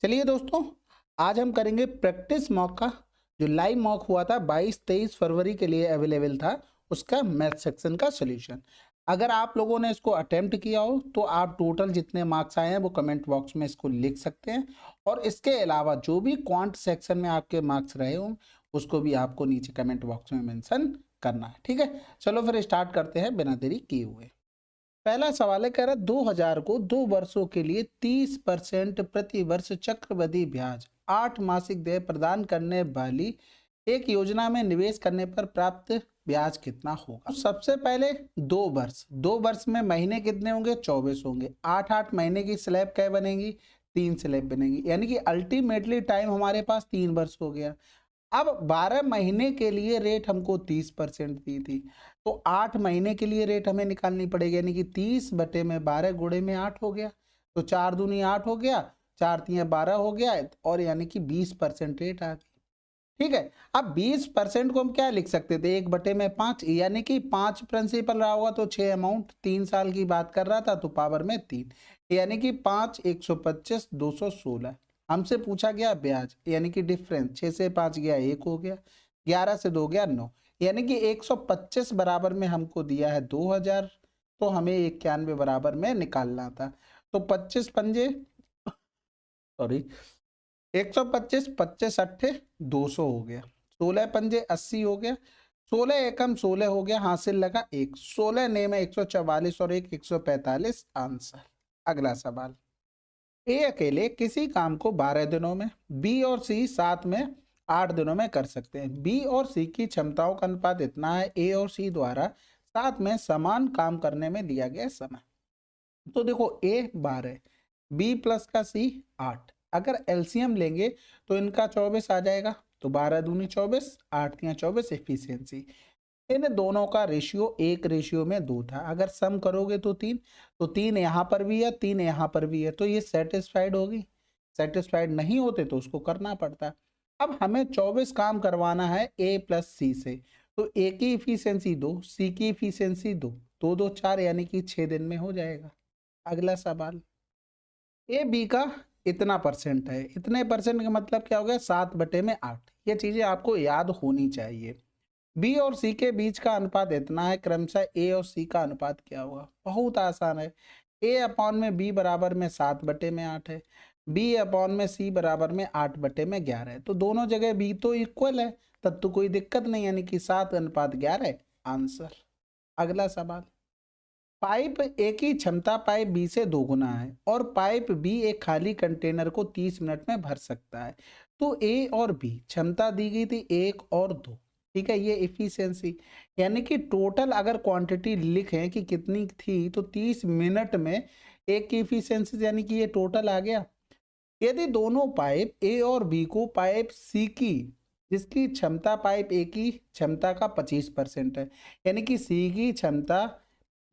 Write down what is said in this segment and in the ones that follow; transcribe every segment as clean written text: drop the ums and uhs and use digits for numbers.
चलिए दोस्तों, आज हम करेंगे प्रैक्टिस मॉक का। जो लाइव मॉक हुआ था 22-23 फरवरी के लिए अवेलेबल था, उसका मैथ सेक्शन का सॉल्यूशन। अगर आप लोगों ने इसको अटेम्प्ट किया हो तो आप टोटल जितने मार्क्स आए हैं वो कमेंट बॉक्स में इसको लिख सकते हैं। और इसके अलावा जो भी क्वांट सेक्शन में आपके मार्क्स रहे हों उसको भी आपको नीचे कमेंट बॉक्स में मेंशन करना है। ठीक है, चलो फिर स्टार्ट करते हैं बिना देरी किए हुए। पहला सवाल है, कह रहा 2000 को 2 वर्षों के लिए 30% प्रति वर्ष चक्रवृद्धि ब्याज 8 मासिक देय प्रदान करने वाली एक योजना में निवेश करने पर प्राप्त ब्याज कितना होगा। सबसे पहले 2 वर्ष में महीने कितने होंगे? 24 होंगे। 8-8 महीने की स्लैब क्या बनेगी? 3 स्लैब बनेगी, यानी कि अल्टीमेटली टाइम हमारे पास 3 वर्ष हो गया। अब 12 महीने के लिए रेट हमको 30% दी थी, तो 8 महीने के लिए रेट हमें निकालनी पड़ेगी, यानी कि 30/12 गुणे में 8 हो गया, तो 4 दूनी 8 हो गया, 4 तियां 12 हो गया, और यानी कि 20% रेट आ गई। ठीक है, अब 20% को हम क्या लिख सकते थे? 1/5, यानी कि 5 प्रिंसिपल रहा होगा तो 6 अमाउंट, 3 साल की बात कर रहा था तो पावर में 3, यानी कि 5 125 216। हमसे पूछा गया ब्याज, यानी कि डिफरेंस, 6 से 5 गया 1 हो गया, 11 से 2 गया 9, यानी कि 125 बराबर में हमको दिया है 2000, तो हमें 91 बराबर में निकालना था। तो 25 पंजे, सॉरी, 125, 25 अट्ठे 200 हो गया, 16 पंजे 80 हो गया, 16 एकम 16 हो गया, हासिल लगा 1, 16 ने में 144 और 1 145 आंसर। अगला सवाल, ए अकेले किसी काम को 12 दिनों में, बी और सी साथ में 8 दिनों में कर सकते हैं। बी और सी की क्षमताओं का अनुपात इतना है, ए और सी द्वारा साथ में समान काम करने में लिया गया समय। तो देखो, ए 12, बी प्लस का सी 8, अगर एलसीएम लेंगे तो इनका 24 आ जाएगा, तो 12 दूनी 24, 8 तियां 24 एफिशिएंसी। इन दोनों का रेशियो 1:2 था, अगर सम करोगे तो 3, तो 3 यहाँ पर भी है, 3 यहाँ पर भी है, तो ये सेटिस्फाइड होगी। सेटिस्फाइड नहीं होते तो उसको करना पड़ता। अब हमें 24 काम करवाना है ए प्लस सी से, तो ए की इफिशियंसी 2, सी की इफिशियंसी 2, 2 2 4, यानी कि 6 दिन में हो जाएगा। अगला सवाल, ए बी का इतना परसेंट है, इतने परसेंट का मतलब क्या हो गया? 7/8। ये चीजें आपको याद होनी चाहिए। बी और सी के बीच का अनुपात इतना है, क्रमशः ए और सी का अनुपात क्या होगा? बहुत आसान है, ए अपॉन में बी बराबर में 7/8 है, बी अपॉन में सी बराबर में 8/11 है, तो दोनों जगह बी तो इक्वल है, तब तो कोई दिक्कत नहीं, यानी कि 7:11 आंसर। अगला सवाल, पाइप ए की क्षमता पाइप बी से 2 गुना है और पाइप बी एक खाली कंटेनर को 30 मिनट में भर सकता है, तो ए और बी क्षमता दी गई थी 1 और 2। ठीक है, ये इफिशियंसी, यानी कि टोटल अगर क्वांटिटी लिखें कि कितनी थी तो 30 मिनट में एक की इफिशियंसी, यानी कि ये टोटल आ गया। यदि दोनों पाइप ए और बी को पाइप सी की, जिसकी क्षमता पाइप ए की क्षमता का 25% है, यानी कि सी की क्षमता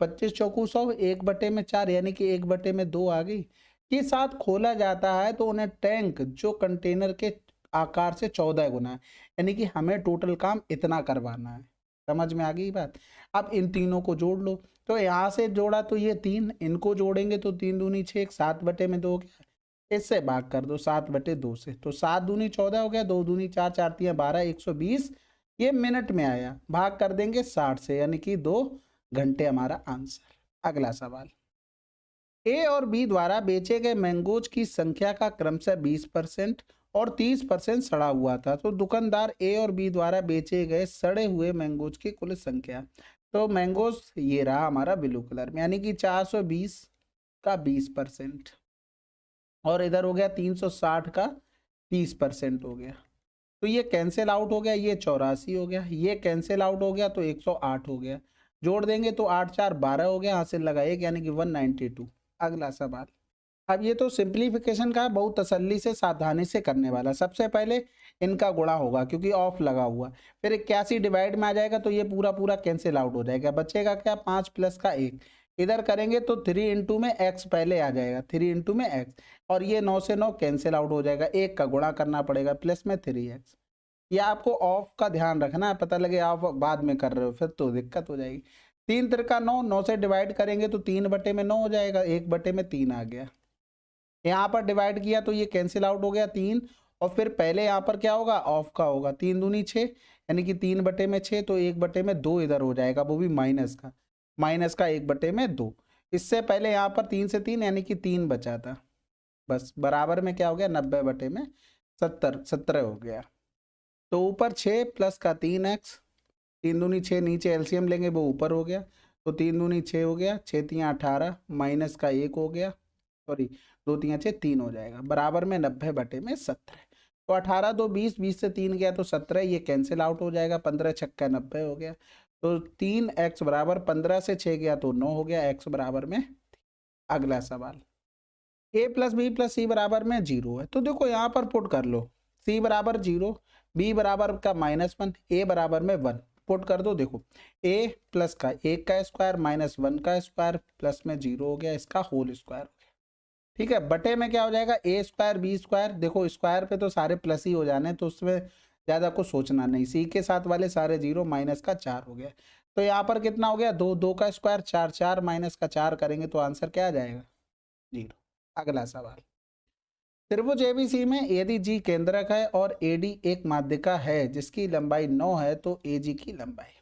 25 चौकू 100, 1/4, यानी कि 1/2 आ गई, के साथ खोला जाता है तो उन्हें टैंक जो कंटेनर के आकार से 14 गुना है, यानी कि हमें टोटल काम इतना करवाना है। समझ में आ गई बात? अब इन तीनों को जोड़ लो, तो यहाँ से जोड़ा तो ये 3, इनको जोड़ेंगे तो 3 दूनी 6, 7/2 गया, इससे भाग कर दो 7/2 से, तो 7 दूनी 14 हो गया, 2 दूनी 4, 4 तियां 12, 120, ये मिनट में आया, भाग कर देंगे 60 से, यानी कि 2 घंटे हमारा आंसर। अगला सवाल, ए और बी द्वारा बेचे गए मैंगोज की संख्या का क्रमशः 20% और 30% सड़ा हुआ था, तो दुकानदार ए और बी द्वारा बेचे गए सड़े हुए मैंगोज की कुल संख्या, तो मैंगोज ये रहा हमारा ब्लू कलर में, यानी कि 420 का 20% और इधर हो गया 360 का 30% हो गया, तो ये कैंसिल आउट हो गया, ये 84 हो गया, ये कैंसिल आउट हो गया तो 108 हो गया, जोड़ देंगे तो 8 4 12 हो गया, हासिल लगा 1, यानी कि 192। अगला सवाल, अब ये तो सिंप्लीफिकेशन का बहुत तसल्ली से सावधानी से करने वाला। सबसे पहले इनका गुणा होगा क्योंकि ऑफ लगा हुआ, फिर 81 डिवाइड में आ जाएगा तो ये पूरा पूरा कैंसिल आउट हो जाएगा, बचेगा क्या? 5 प्लस का 1, इधर करेंगे तो 3 इंटू में x पहले आ जाएगा, 3 इंटू में x, और ये 9 से 9 कैंसिल आउट हो जाएगा, 1 का गुणा करना पड़ेगा प्लस में 3x। ये आपको ऑफ का ध्यान रखना है, पता लगे आप बाद में कर रहे हो फिर तो दिक्कत हो जाएगी। 3 तिरका 9, 9 से डिवाइड करेंगे तो 3/9 हो जाएगा, 1/3 आ गया। यहाँ पर डिवाइड किया तो ये कैंसिल आउट हो गया 3, और फिर पहले यहाँ पर क्या होगा, ऑफ का होगा, 3 दूनी 6, यानी कि 3/6, तो 1/2 इधर हो जाएगा, वो भी माइनस का, -1/2। इससे पहले यहाँ पर 3 से 3 यानी कि 3 बचा था, बस बराबर में क्या हो गया, 90/70, 17 हो गया। तो ऊपर 6 प्लस का 3x, 3 दूनी 6, नीचे एलसीएम लेंगे वो ऊपर हो गया, तो 3 दूनी 6 हो गया, 6 तियाँ 18, माइनस का 1 हो गया, सॉरी 2 तियाँ 6, 3 हो जाएगा, बराबर में 90/17। तो 18 2 20, 20 से 3 गया तो 17, ये कैंसिल आउट हो जाएगा, 15 छक्का 90 हो गया। तो 3x बराबर 15 से 6 गया तो 9 हो गया, x बराबर में। अगला सवाल, a प्लस बी प्लस सी बराबर में 0 है, तो देखो यहाँ पर पुट कर लो, c बराबर 0, b बराबर का -1, a बराबर में 1, पुट कर दो। देखो a प्लस का 1 का स्क्वायर माइनस 1 का स्क्वायर प्लस में 0 हो गया, इसका होल स्क्वायर हो गया, ठीक है। बटे में क्या हो जाएगा, a स्क्वायर बी स्क्वायर, देखो स्क्वायर पे तो सारे प्लस ही हो जाने, तो उसमें ज़्यादा कुछ सोचना नहीं, सी के साथ वाले सारे 0, माइनस का 4 हो गया। तो यहाँ पर कितना हो गया, 2, 2 का स्क्वायर 4, 4 माइनस का 4 करेंगे तो आंसर क्या आ जाएगा, 0। अगला सवाल, त्रिभुज एबीसी में यदि जी केंद्रक है और एडी एक माध्यिका है जिसकी लंबाई 9 है, तो एजी की लंबाई।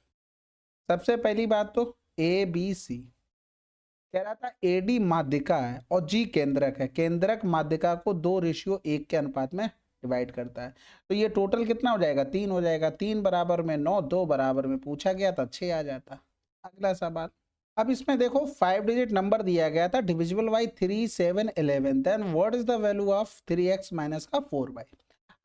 सबसे पहली बात तो ए बी सी कह रहा था, एडी माध्यिका है और जी केंद्रक है, केंद्रक माध्यिका को 2:1 के अनुपात में डिवाइड करता है, तो ये टोटल कितना हो जाएगा, 3 हो जाएगा, 3 बराबर में 9, 2 बराबर में पूछा गया था 6 आ जाता। अगला सवाल, अब इसमें देखो 5 डिजिट नंबर दिया गया था, divisible by 3, 7, 11, then what is the value of 3x minus का 4y।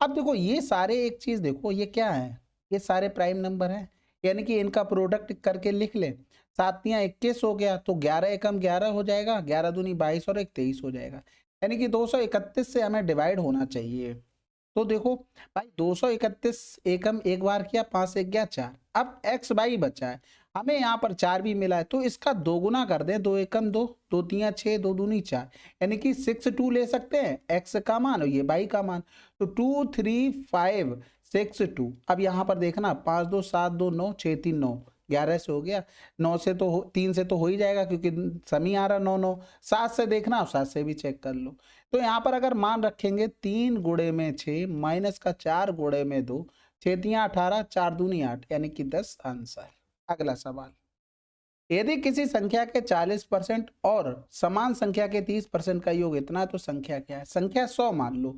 अब देखो ये सारे एक चीज देखो, ये क्या है, ये सारे प्राइम नंबर हैं, यानी कि इनका प्रोडक्ट करके लिख ले, 7 तियाँ 21 हो गया, तो 11 एकम 11 हो जाएगा, 11 दूनी 22 और 1 23 हो जाएगा, यानी कि 231 से हमें डिवाइड होना चाहिए। तो देखो भाई 231 एकम एक बार किया, 5 एक गया 4, अब x बाई बचा है, हमें यहाँ पर 4 भी मिला है, तो इसका 2 गुना कर दें, 2 एकम 2, 2 तियाँ 6, 2 दूनी 4, यानी कि 6 2 ले सकते हैं, x का मान और ये बाई का मान, तो 2 3 5 6 2। अब यहाँ पर देखना 5 2 7 2 9 6 3 9, 11 से हो गया, 9 से तो 3 से तो हो ही जाएगा क्योंकि समी आ रहा 9 9, 7 से देखना, 7 से भी चेक कर लो। तो यहाँ पर अगर मान रखेंगे 3 गुणे में 6 माइनस का 4 गुणे में 2, 6 तियाँ 18, 4 दूनी 8, यानी कि 10 आंसर। अगला सवाल, यदि किसी संख्या के 40% और समान संख्या के 30% का योग इतना है तो संख्या क्या है। संख्या 100 मान लो,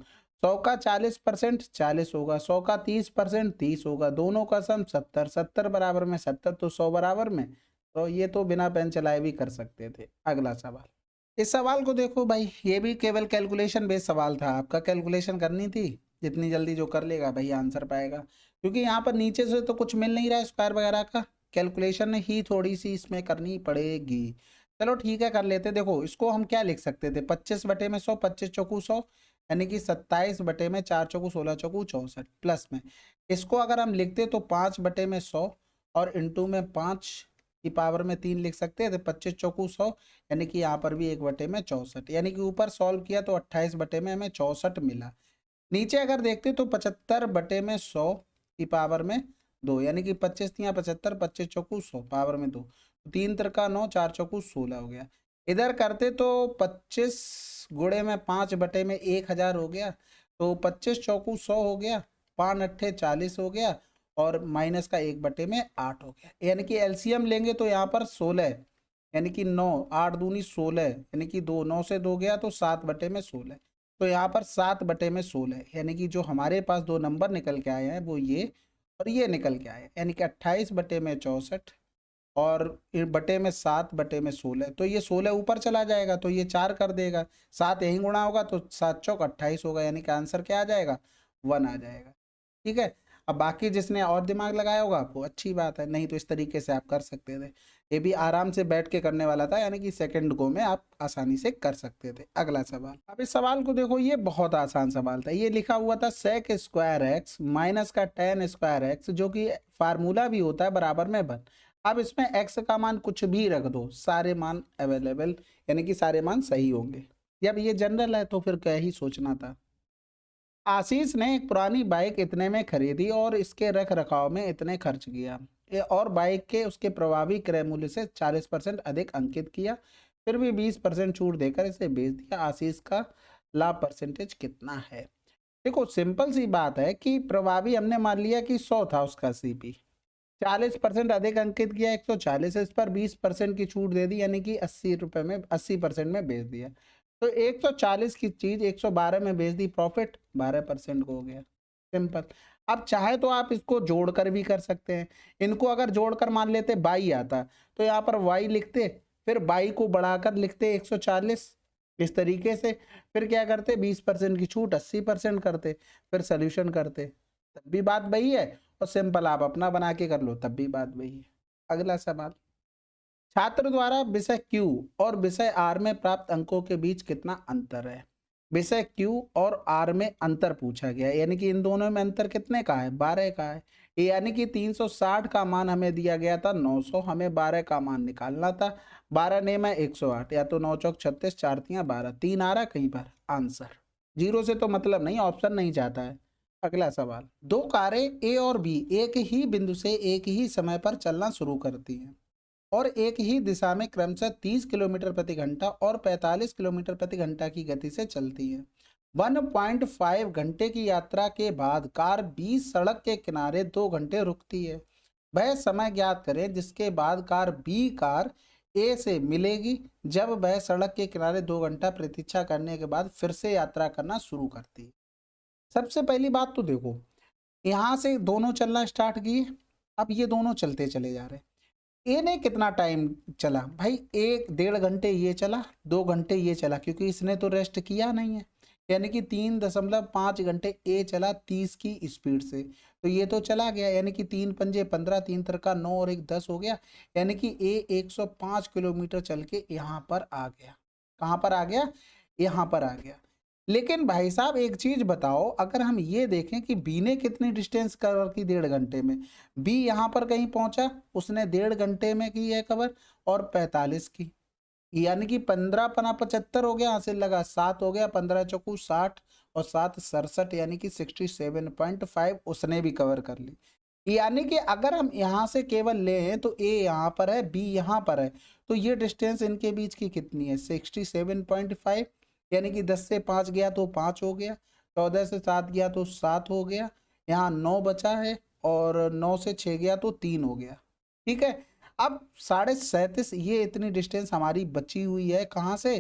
100 का 40% 40 होगा, 100 का 30% 30 होगा, दोनों का सम 70, 70 बराबर में 70, तो 100 बराबर में, तो ये तो बिना पेन चलाए भी कर सकते थे। अगला सवाल, इस सवाल को देखो भाई, ये भी केवल कैलकुलेशन बेस्ड सवाल था, आपका कैलकुलेशन करनी थी, जितनी जल्दी जो कर लेगा भाई आंसर पाएगा, क्योंकि यहाँ पर नीचे से तो कुछ मिल नहीं रहा है स्क्वायर वगैरह का, कैलकुलेशन ही थोड़ी सी इसमें करनी पड़ेगी। चलो ठीक है कर लेते। देखो इसको हम क्या लिख सकते थे, 25/100, 25 चौकू 100, यानी कि 27/4 चौकू 16 चौकू 64, प्लस में इसको अगर हम लिखते तो 5/100 और इंटू में 5 की पावर में 3 लिख सकते थे, 25 चौकू 100, यानी कि यहाँ पर भी 1/64, यानी कि ऊपर सॉल्व किया तो 28 बटे में हमें 64 मिला। नीचे अगर देखते तो 75/100 की पावर में 2, यानी कि 25 तियाँ 75, 25 चौकू 100 पावर में 2, 3 तिरका 9, 4 चौकू 16 हो गया। इधर करते तो 25 गुणे में 5 बटे में 1000 हो गया, तो 25 चौकू 100 हो गया, 5 अट्ठे 40 हो गया, और माइनस का 1/8 हो गया, यानी कि एलसीएम लेंगे तो यहाँ पर 16, यानी कि 9, 8 दूनी 16, यानी कि 2, 9 से 2 गया तो 7/16, तो यहाँ पर 7/16, यानी कि जो हमारे पास दो नंबर निकल के आए हैं वो ये और ये निकल के आए, यानी कि 28/64 और बटे में 7/16, तो ये 16 ऊपर चला जाएगा तो ये 4 कर देगा, 7 यहीं गुणा होगा तो 7 चौक 28 होगा, यानी कि आंसर क्या आ जाएगा, 1 आ जाएगा। ठीक है, अब बाकी जिसने और दिमाग लगाया होगा वो अच्छी बात है, नहीं तो इस तरीके से आप कर सकते थे, ये भी आराम से बैठ के करने वाला था, यानी कि सेकंड गो में आप आसानी से कर सकते थे। अगला सवाल, अब इस सवाल को देखो, ये बहुत आसान सवाल था, ये लिखा हुआ था sec स्क्वायर एक्स माइनस का tan स्क्वायर एक्स, जो कि फार्मूला भी होता है बराबर में 1। अब इसमें x का मान कुछ भी रख दो, सारे मान अवेलेबल, यानी कि सारे मान सही होंगे। जब ये जनरल है तो फिर क्या ही सोचना था। आशीष ने एक पुरानी बाइक इतने में खरीदी और इसके रख रखाव में इतने खर्च किया, और बाइक के उसके प्रभावी क्रय मूल्य से 40% अधिक अंकित किया, फिर भी 20% छूट देकर इसे बेच दिया। आशीष का लाभ परसेंटेज कितना है। देखो सिंपल सी बात है कि प्रभावी हमने मान लिया कि 100 था उसका सीपी, 40% अधिक अंकित किया 140, इस पर 20% की छूट दे दी, यानी कि 80 रुपए में 80% में बेच दिया। तो 140 की चीज 112 में बेच दी, प्रॉफिट 12% को हो गया। सिंपल। अब चाहे तो आप इसको जोड़कर भी कर सकते हैं। इनको अगर जोड़कर मान लेते बाई आता तो यहाँ पर वाई लिखते, फिर बाई को बढ़ाकर लिखते 140 इस तरीके से, फिर क्या करते 20% की छूट 80% करते, फिर सोल्यूशन करते, तब भी बात वही है। और सिंपल आप अपना बना के कर लो तब भी बात वही है। अगला सवाल, छात्र द्वारा विषय क्यू और विषय आर में प्राप्त अंकों के बीच कितना अंतर है। विषय क्यू और आर में अंतर पूछा गया है, यानी कि इन दोनों में अंतर कितने का है, 12 का है। यानी कि 360 का मान हमें दिया गया था 900, हमें 12 का मान निकालना था। 12 ने मैं 108, या तो 9 चौक 36, 4 तियां 12, 3 आ रहा कहीं पर आंसर। जीरो से तो मतलब नहीं, ऑप्शन नहीं चाहता है। अगला सवाल, दो कारें ए और बी एक ही बिंदु से एक ही समय पर चलना शुरू करती हैं और एक ही दिशा में क्रमशः 30 किलोमीटर प्रति घंटा और 45 किलोमीटर प्रति घंटा की गति से चलती है। 1.5 घंटे की यात्रा के बाद कार बी सड़क के किनारे 2 घंटे रुकती है। वह समय ज्ञात करें जिसके बाद कार ए से मिलेगी जब वह सड़क के किनारे 2 घंटा प्रतीक्षा करने के बाद फिर से यात्रा करना शुरू करती है। सबसे पहली बात तो देखो, यहाँ से दोनों चलना स्टार्ट किए, अब ये दोनों चलते चले जा रहे हैं। ए ने कितना टाइम चला भाई, 1.5 घंटे ये चला, 2 घंटे ये चला, क्योंकि इसने तो रेस्ट किया नहीं है, यानी कि 3.5 घंटे ए चला 30 की स्पीड से, तो ये तो चला गया, यानी कि 3 पंजे 15, 3 तिरका 9 और 1 10 हो गया, यानी कि ए 105 किलोमीटर चल के यहाँ पर आ गया। कहाँ पर आ गया, यहाँ पर आ गया। लेकिन भाई साहब एक चीज बताओ, अगर हम ये देखें कि बी ने कितनी डिस्टेंस कवर की 1.5 घंटे में, बी यहाँ पर कहीं पहुंचा, उसने 1.5 घंटे में की है कवर और 45 की, यानी कि 15 पना 75 हो गया, हासिल लगा 7 हो गया, 15 चौकू 60 और 7 67, यानी कि 67.5 उसने भी कवर कर ली। यानी कि अगर हम यहाँ से केवल लें तो ए यहाँ पर है, बी यहाँ पर है, तो ये डिस्टेंस इनके बीच की कितनी है 67.5, यानी कि 10 से 5 गया तो 5 हो गया, 14 से 7 गया तो 7 हो गया, यहाँ 9 बचा है और 9 से 6 गया तो 3 हो गया। ठीक है, अब 37.5 ये इतनी डिस्टेंस हमारी बची हुई है, कहाँ से,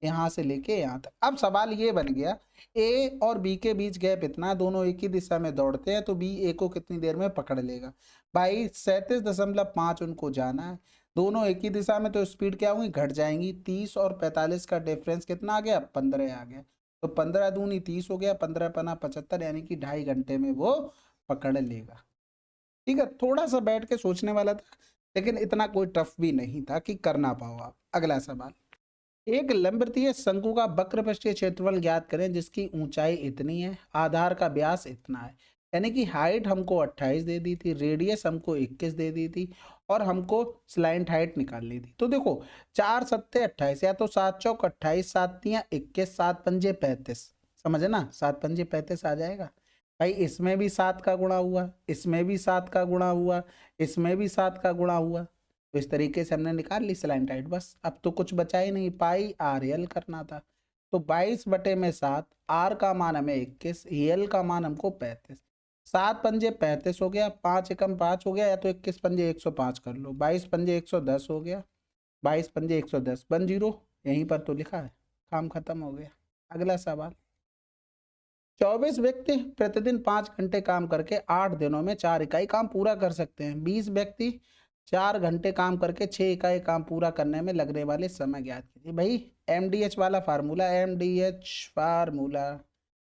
यहाँ से लेके यहाँ तक। अब सवाल ये बन गया ए और बी के बीच गैप इतना, दोनों एक ही दिशा में दौड़ते हैं, तो बी ए को कितनी देर में पकड़ लेगा भाई, 37.5 उनको जाना है, दोनों एक ही दिशा में, तो स्पीड क्या होगी, घट जाएंगी। 30 और 45 का डिफरेंस कितना आ गया, 15 आ गया, तो 15 दूनी 30 हो गया, 15 पना 75, यानी कि 2.5 घंटे में वो पकड़ लेगा। ठीक है, थोड़ा सा बैठ के सोचने वाला था, लेकिन इतना कोई टफ भी नहीं था कि कर ना पाओ आप। अगला सवाल, एक लंबवृत्तीय शंकु का वक्र पृष्ठीय क्षेत्रफल ज्ञात करें जिसकी ऊंचाई इतनी है, आधार का व्यास इतना है, यानी कि हाइट हमको 28 दे दी थी, रेडियस हमको 21 दे दी थी और हमको स्लाइंट हाइट निकालनी थी। तो देखो 4 सत्ते 28, या तो 7 चौक 28, 7 तियां 21, 7 पंजे 35, समझे ना, 7 पंजे 35 आ जाएगा भाई। इसमें भी 7 का गुणा हुआ, इसमें भी 7 का गुणा हुआ, इसमें भी 7 का गुणा हुआ, तो इस तरीके से हमने निकाल ली स्लाइंट हाइट। बस अब तो कुछ बचा ही नहीं, पाई आर एल करना था, तो 22/7, आर का मान हमें 21, एल का मान हमको 35, 7 पंजे 35 हो गया, 5 एकम 5 हो गया, या तो 21 पंजे 105 कर लो, 22 पंजे 110 हो गया, 22 पंजे 110, 10 यहीं पर तो लिखा है, काम खत्म हो गया। अगला सवाल, 24 व्यक्ति प्रतिदिन 5 घंटे काम करके 8 दिनों में 4 इकाई काम पूरा कर सकते हैं। 20 व्यक्ति 4 घंटे काम करके 6 इकाई काम पूरा करने में लगने वाले समय ज्ञात कीजिए। भाई MDH वाला फार्मूला, MDH फार्मूला,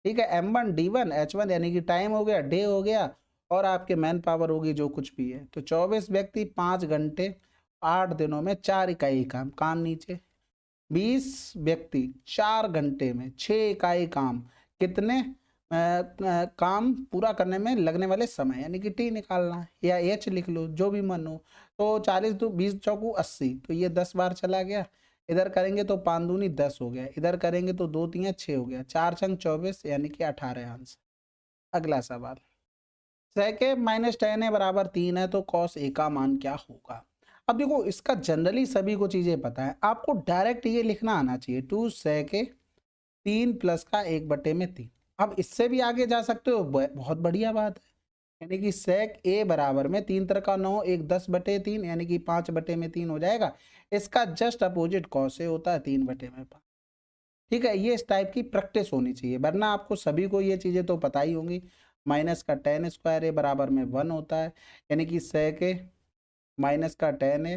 ठीक है, M1 D1 H1, यानी कि टाइम हो गया, डे हो गया, और आपके मैन पावर होगी जो कुछ भी है। तो 24 व्यक्ति 5 घंटे 8 दिनों में 4 इकाई काम, काम नीचे, 20 व्यक्ति 4 घंटे में 6 इकाई काम, कितने काम पूरा करने में लगने वाले समय, यानी कि टी निकालना है, या एच लिख लो जो भी मन हो। तो 40 तो 20 चौकू 80, तो ये 10 बार चला गया, इधर करेंगे तो 5 दूनी 10 हो गया, इधर करेंगे तो 2 तियां 6 हो गया, 4 छंग 24, यानी कि 18 आंसर। अगला सवाल, sec a minus tan a बराबर 3 है, तो cos a का मान क्या होगा। अब देखो इसका जनरली सभी को चीजें पता है, आपको डायरेक्ट ये लिखना आना चाहिए, 2 sec a 3 प्लस का 1/3। अब इससे भी आगे जा सकते हो, बहुत बढ़िया बात है। यानी कि सेक ए बराबर में 3 3 का 9, 1 10/3 यानी कि 5/3 हो जाएगा। इसका जस्ट अपोजिट कॉस ए होता है 3/5। ठीक है, ये इस टाइप की प्रैक्टिस होनी चाहिए, वरना आपको सभी को ये चीज़ें तो पता ही होंगी। माइनस का टेन स्क्वायर ए बराबर में 1 होता है, यानी कि सेक ए माइनस का टेन ए,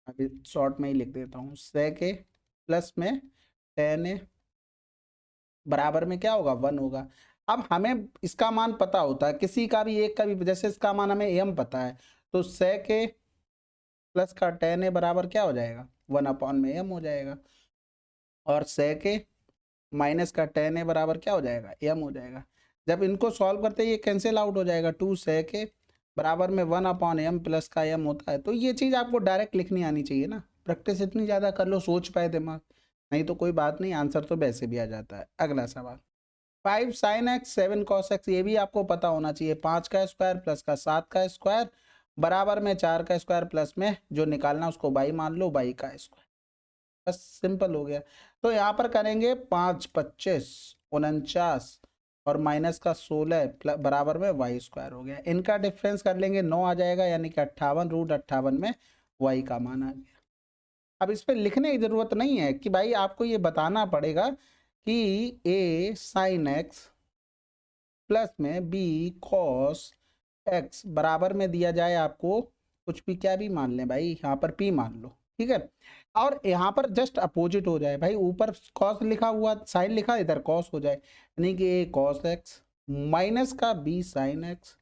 अभी शॉर्ट में ही लिख देता हूँ, सेक ए प्लस में टेन ए बराबर में क्या होगा, 1 होगा। अब हमें इसका मान पता होता है, किसी का भी एक का भी, जैसे इसका मान हमें एम पता है, तो सेक ए प्लस का टेन ए बराबर क्या हो जाएगा, 1/m हो जाएगा। और सेक ए माइनस का टेन ए बराबर क्या हो जाएगा, एम हो जाएगा। जब इनको सॉल्व करते हैं ये कैंसिल आउट हो जाएगा, 2 सेक ए बराबर में 1/m प्लस का एम होता है। तो ये चीज़ आपको डायरेक्ट लिखनी आनी चाहिए ना, प्रैक्टिस इतनी ज़्यादा कर लो, सोच पाए दिमाग, नहीं तो कोई बात नहीं, आंसर तो वैसे भी आ जाता है। अगला सवाल, 5 sin x 7 cos x, ये भी आपको पता होना चाहिए। 5 का स्क्वायर प्लस का 7 का स्क्वायर बराबर में 4 का स्क्वायर प्लस में जो निकालना उसको बाई मान लो, बाई का स्क्वायर। बस सिंपल हो गया। तो यहाँ पर करेंगे 5 25 49 और माइनस का 16 बराबर में वाई स्क्वायर हो गया। इनका डिफरेंस कर लेंगे, 9 आ जाएगा, यानी कि 58 √58 में वाई का मान आ गया। अब इस पर लिखने की जरूरत नहीं है कि भाई आपको ये बताना पड़ेगा कि a sin x प्लस में b cos x बराबर में दिया जाए, आपको कुछ भी क्या भी मान लें भाई, यहाँ पर p मान लो, ठीक है। और यहाँ पर जस्ट अपोजिट हो जाए भाई, ऊपर cos लिखा हुआ, sin लिखा, इधर cos हो जाए, यानी कि a cos x माइनस का b sin x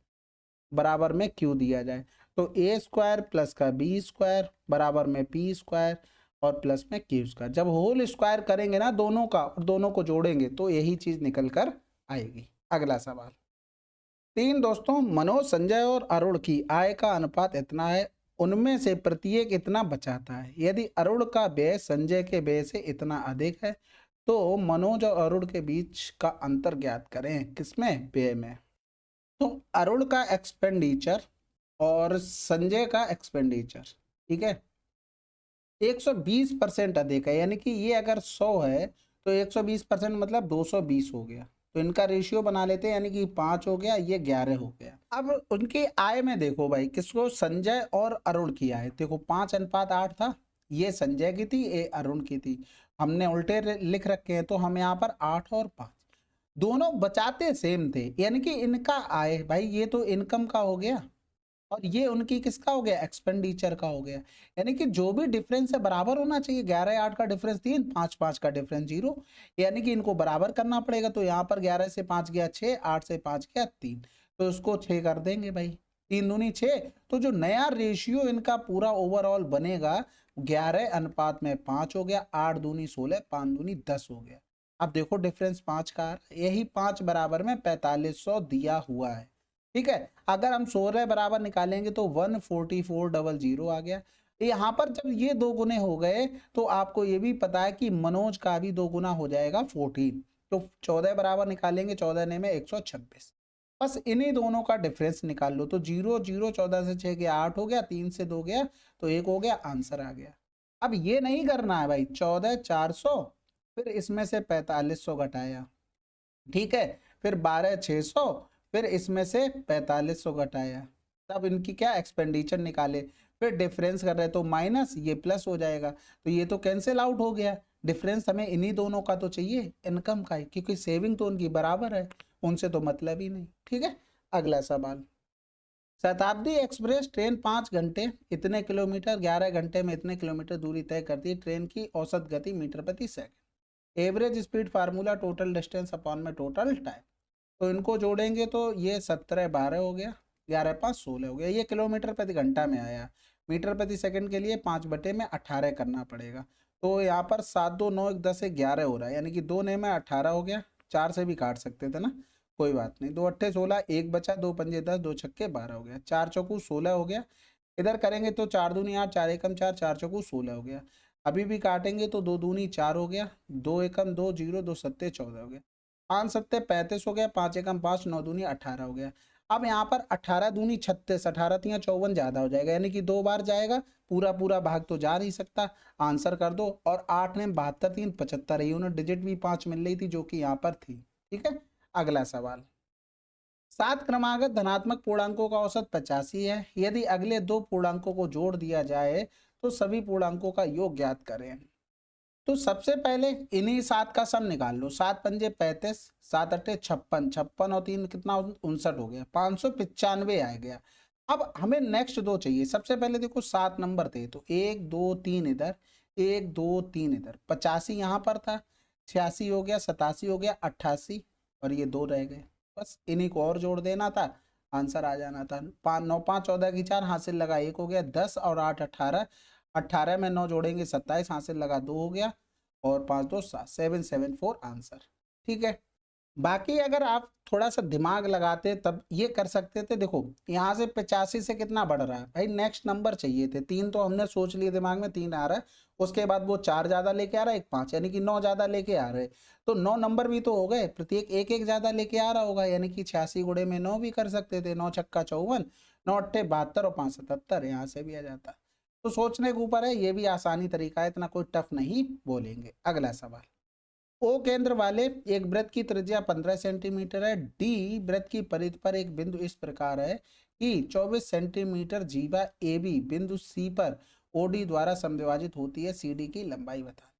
बराबर में q दिया जाए, तो a स्क्वायर प्लस का b स्क्वायर बराबर में p स्क्वायर और प्लस में q स्क्वायर। जब होल स्क्वायर करेंगे ना दोनों का और दोनों को जोड़ेंगे तो यही चीज निकल कर आएगी। अगला सवाल, 3 दोस्तों मनोज, संजय और अरुण की आय का अनुपात इतना है, उनमें से प्रत्येक इतना बचाता है। यदि अरुण का व्यय संजय के व्यय से इतना अधिक है तो मनोज और अरुण के बीच का अंतर ज्ञात करें। किसमें, व्यय में। तो अरुण का एक्सपेंडिचर और संजय का एक्सपेंडिचर, ठीक है, 120% अधिक है, यानी कि ये अगर 100 है तो 120% मतलब 220 हो गया। तो इनका रेशियो बना लेते हैं, यानी कि 5 हो गया, ये 11 हो गया। अब उनकी आय में देखो भाई, किसको, संजय और अरुण की आय देखो, 5:8 था, ये संजय की थी, ये अरुण की थी। हमने उल्टे लिख रखे हैं, तो हम यहाँ पर 8 और 5, दोनों बचाते सेम थे, यानी कि इनका आय भाई ये तो इनकम का हो गया और ये उनकी किसका हो गया, एक्सपेंडिचर का हो गया। यानी कि जो भी डिफरेंस है बराबर होना चाहिए। 11 8 का डिफरेंस 3, 5 5 का डिफरेंस 0, यानी कि इनको बराबर करना पड़ेगा। तो यहाँ पर 11 से 5 गया 6, 8 से 5 गया 3, तो उसको 6 कर देंगे भाई, 3 दूनी 6। तो जो नया रेशियो इनका पूरा ओवरऑल बनेगा 11:5 हो गया, 8 दूनी 16, 5 दूनी 10 हो गया। अब देखो डिफरेंस 5 का, यही 5 बराबर में 4500 दिया हुआ है, ठीक है। अगर हम 16 बराबर निकालेंगे तो 144,000 आ गया। यहाँ पर जब ये 2 गुने हो गए तो आपको ये भी पता है कि मनोज का भी 2 गुना हो जाएगा 14, तो 14 बराबर निकालेंगे, 14 ने में 126। बस इन्हीं दोनों का डिफरेंस निकाल लो, तो 0 0 14 से 6 गया 8 हो गया, 3 से 2 गया तो 1 हो गया, आंसर आ गया। अब ये नहीं करना है भाई, 14,400 फिर इसमें से 4500 घटाया, ठीक है, फिर 12,600 फिर इसमें से 4500 घटाया, तब इनकी क्या एक्सपेंडिचर निकाले, फिर डिफरेंस कर रहे तो माइनस, ये प्लस हो जाएगा, तो ये तो कैंसिल आउट हो गया। डिफरेंस हमें इन्हीं दोनों का तो चाहिए, इनकम का ही, क्योंकि सेविंग तो उनकी बराबर है, उनसे तो मतलब ही नहीं, ठीक है। अगला सवाल, शताब्दी एक्सप्रेस ट्रेन 5 घंटे इतने किलोमीटर 11 घंटे में इतने किलोमीटर दूरी तय करती है। ट्रेन की औसत गति मीटर प्रति second. Average speed formula total distance upon में टोटल टाइम। तो इनको जोड़ेंगे तो ये 17 12 हो गया, 11 5 16 हो गया। ये किलोमीटर प्रति घंटा में आया, मीटर प्रति सेकंड के लिए 5/18 करना पड़ेगा। तो यहाँ पर 7 2 9 1 10 11 हो रहा है, यानी कि 2 ने में 18 हो गया। 4 से भी काट सकते थे ना, कोई बात नहीं। 2 8 16, 1 बचा, 2 पंजे 10, 2 छक्के 12 हो गया, 4 चौकू 16 हो गया। इधर करेंगे तो 4 दूनी 8, 4 एकम 4, 4 चौकू 16 हो गया। अभी भी काटेंगे तो 2 दूनी 4 हो गया, 2 एकम 2 0, 2 सत्ते 14 हो गया, 5 सत्ते 35 हो गया, 5 एकम 5, 9 दूनी 18 हो गया। अब यहाँ पर 18 दूनी 36, 18 तिया 54 ज्यादा हो जाएगा, यानी कि 2 बार जाएगा, पूरा पूरा भाग तो जा नहीं सकता, आंसर कर दो। और 8 ने 72 3 75, यूनिट डिजिट भी 5 मिल रही थी जो कि यहाँ पर थी। ठीक है, अगला सवाल। 7 क्रमागत धनात्मक पूर्णांकों का औसत 85 है। यदि अगले दो पूर्णांकों को जोड़ दिया जाए तो सभी पूर्णांकों का योग ज्ञात करें। तो सबसे पहले इन्हीं 7 का सम निकाल लो। 7 पंजे 35, 7 अट्ठे 56, 56 और 3 कितना 59 हो गया, 595 आ गया। अब हमें नेक्स्ट दो चाहिए। सबसे पहले देखो 7 नंबर थे तो 1 2 3 इधर, 1 2 3 इधर, 85 यहाँ पर था, 86 हो गया, 87 हो गया, 88 और ये 2 रह गए। बस इन्हीं को और जोड़ देना था, आंसर आ जाना था। 5 9 5 14 की 4 हासिल लगा 1 हो गया, 10 और 8 18, 18 में 9 जोड़ेंगे 27, हासिल लगा 2 हो गया और 5 2 7, 774 आंसर। ठीक है, बाकी अगर आप थोड़ा सा दिमाग लगाते तब ये कर सकते थे। देखो यहाँ से 85 से कितना बढ़ रहा है भाई, नेक्स्ट नंबर चाहिए थे। 3 तो हमने सोच लिए दिमाग में, 3 आ रहा है, उसके बाद वो 4 ज्यादा लेके आ रहा है, एक 5, यानी कि 9 ज्यादा लेके आ रहे, तो 9 नंबर भी तो हो गए, प्रत्येक एक एक ज्यादा लेके आ रहा होगा, यानी कि 86 गुणे में 9 भी कर सकते थे। 9 छक्का 54, 9 अट्ठे 72 और 5 77, यहाँ से भी आ जाता। तो सोचने के ऊपर है, ये भी आसानी तरीका है, इतना कोई टफ नहीं बोलेंगे। अगला सवाल। ओ केंद्र वाले एक वृत्त की त्रिज्या 15 सेंटीमीटर है। डी वृत्त की परिधि पर एक बिंदु इस प्रकार है कि 24 सेंटीमीटर जीवा ए बी बिंदु सी पर ओडी द्वारा समद्विभाजित होती है। सी डी की लंबाई बता।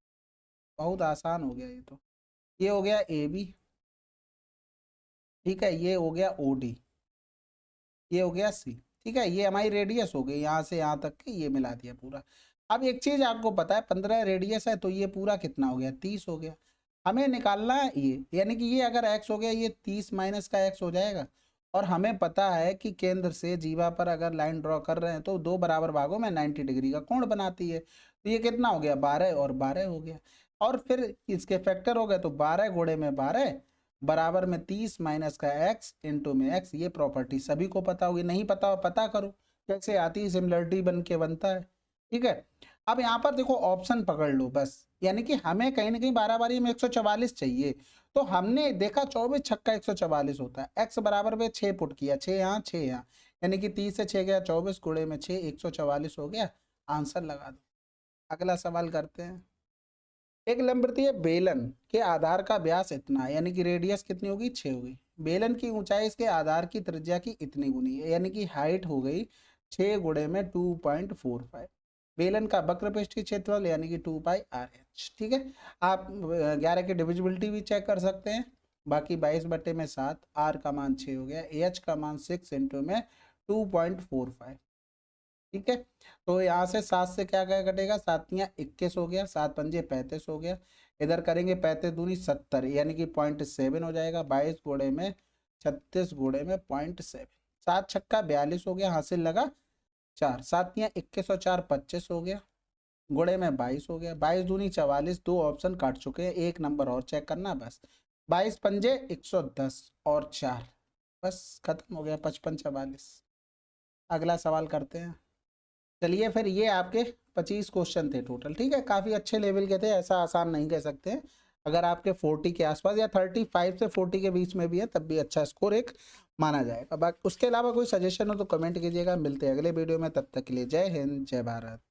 बहुत आसान हो गया ये तो। ये हो गया ए बी, ठीक है, ये हो गया ओ डी, ये हो गया सी। ठीक है, ये हमारी रेडियस हो गई, यहाँ से यहाँ तक के ये मिला दिया पूरा। अब एक चीज आपको पता है, 15 रेडियस है तो ये पूरा कितना हो गया, 30 हो गया। हमें निकालना है ये, यानी कि ये अगर x हो गया, ये 30 माइनस का x हो जाएगा। और हमें पता है कि केंद्र से जीवा पर अगर लाइन ड्रॉ कर रहे हैं तो दो बराबर भागों में 90 डिग्री का कोण बनाती है। तो ये कितना हो गया, 12 और 12 हो गया। और फिर इसके फैक्टर हो गए तो 12 गुणे में 12 बराबर में 30 माइनस का x इंटू में x। ये प्रॉपर्टी सभी को पता होगी, नहीं पता हो पता करो कैसे आती है, सिमिलरिटी बन के बनता है। ठीक है, अब यहाँ पर देखो ऑप्शन पकड़ लो बस, यानी कि हमें कहीं ना कहीं 12 बारी में 144 चाहिए। तो हमने देखा 24 छक्का 144 होता है, x बराबर में 6 पुट किया, 6 यहाँ 6 यहाँ, यानी कि 30 से 6 गया 24 गुणे में 6, 144 हो गया, आंसर लगा दो। अगला सवाल करते हैं। एक लंबवृत्तीय बेलन के आधार का व्यास इतना है, यानी कि रेडियस कितनी होगी, 6 होगी। बेलन की ऊंचाई इसके आधार की त्रिज्या की इतनी गुनी है, यानी कि हाइट हो गई 6 गुणे में 2.45। बेलन का वक्र पृष्ठ की क्षेत्रफल यानी कि 2 पाई आर एच। ठीक है, आप 11 की डिविजिबिलिटी भी चेक कर सकते हैं। बाकी 22/7, आर का मान 6 हो गया, एच का मान 6 इंटू में 2.45। ठीक है, तो यहाँ से 7 से क्या क्या कटेगा, 7 तियाँ 21 हो गया, 7 पंजे 35 हो गया, इधर करेंगे 35 दूनी 70, यानी कि 0.7 हो जाएगा। 22 गुणे में 36 गुणे में 0.7, 7 छक्का 42 हो गया, हासिल लगा 4, 7 तियाँ 21 और 4 25 हो गया, गुणे में 22 हो गया। 22 दूनी 44, दो ऑप्शन काट चुके हैं, एक नंबर और चेक करना बस। 22 पंजे 110 और 4, बस खत्म हो गया, 55 44। अगला सवाल करते हैं। चलिए फिर, ये आपके 25 क्वेश्चन थे टोटल। ठीक है, काफ़ी अच्छे लेवल के थे, ऐसा आसान नहीं कह सकते हैं। अगर आपके 40 के आसपास या 35 से 40 के बीच में भी है तब भी अच्छा स्कोर एक माना जाएगा। बाकी उसके अलावा कोई सजेशन हो तो कमेंट कीजिएगा। मिलते हैं अगले वीडियो में, तब तक के लिए जय हिंद जय भारत।